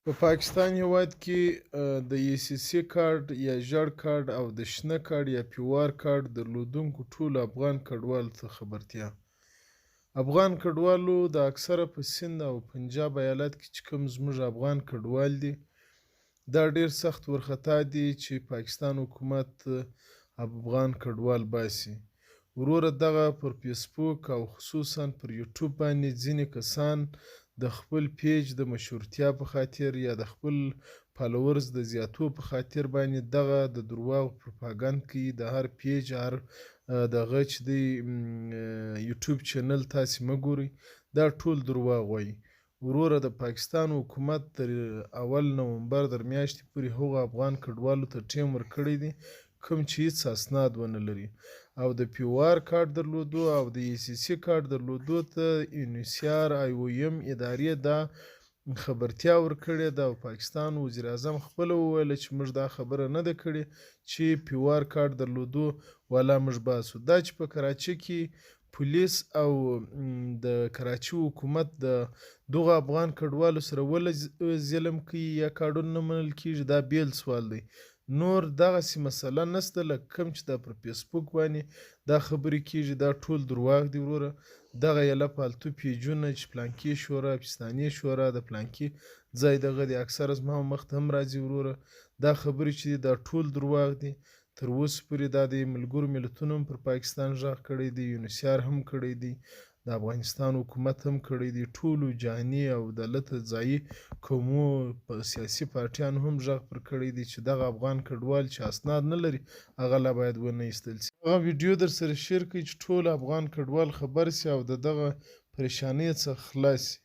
په پاکستان هېواد کې د ECC کارډ یا ژړ کارډ او د شنه کارډ یا پیوار کارډ درلودونکو ټولو افغان کډوالو ته خبرتیا. افغان کډوالو د اکثره په سند او پنجاب ایالت کې چې کوم زموږ افغان کډوال دي دا ډېر سخت وارخطا دي چې پاکستان حکومت افغان کډوال باسي. وروره دغه پر فیسبوک او خصوصا پر یوټیوب باندې ځینې کسان د خپل پیج د مشهورتیا په خاطر یا د خپل فالوورز د زیاتو په خاطر باندې دغه د درواغو پروپاګند کوي. د هر پیج هر دغه چې دی یوټیوب چینل تاسې مه ګورئ، دا ټول درواغ وایي. وروره د پاکستان حکومت تر اول نومبر در میاشتې پورې هغو افغان کډوالو ته ټیم ورکړی دی کوم چې هیڅ اسناد ونه لري، او د پیوار کارت درلودو او د ECC کارت درلودو ته UNHCR IOM ادارې دا خبرتیا ورکړې ده، او پاکستان وزیر اعظم خپله وویله چې موږ دا خبره نه ده کړې چې پیوار کارت درلودو والا موږ باسو. دا چې په کراچۍ کې پولیس او د کراچۍ حکومت د دغو افغان کډوالو سره ولې ظلم کوي یا کارډونه نه منل کېږي دا بیل سوال دی. نور دغسې مسله نشته لکه کوم چې دا پر فیسبوک باندې دا خبرې کېږي دا ټول درواغ دي. وروره دغه یله فالتو پیجونه چې پلانکي شورا پاکستاني شورا د پلانکي ځای دغه دی اکثره زما مخ ته هم راځي. وروره دا خبرې چې دي دا ټول درواغ دي. تر اوسه پورې دا د ملګرو ملتونو هم پر پاکستان غږ کړی دی، UNHCR هم کړی دی، د افغانستان حکومت هم کړی دی، ټولو جهاني او دولته ځایي قومو په سیاسي پارټیانو هم غږ پر کړی دی چې دغه افغان کډوال چې اسناد نه لري هغه لا باید ونه ایستل سي. هغه ویډیو در سره شیر کړئ چې ټول افغان کډوال خبر سي او د دغه پریشانۍ څخه خلاص سي.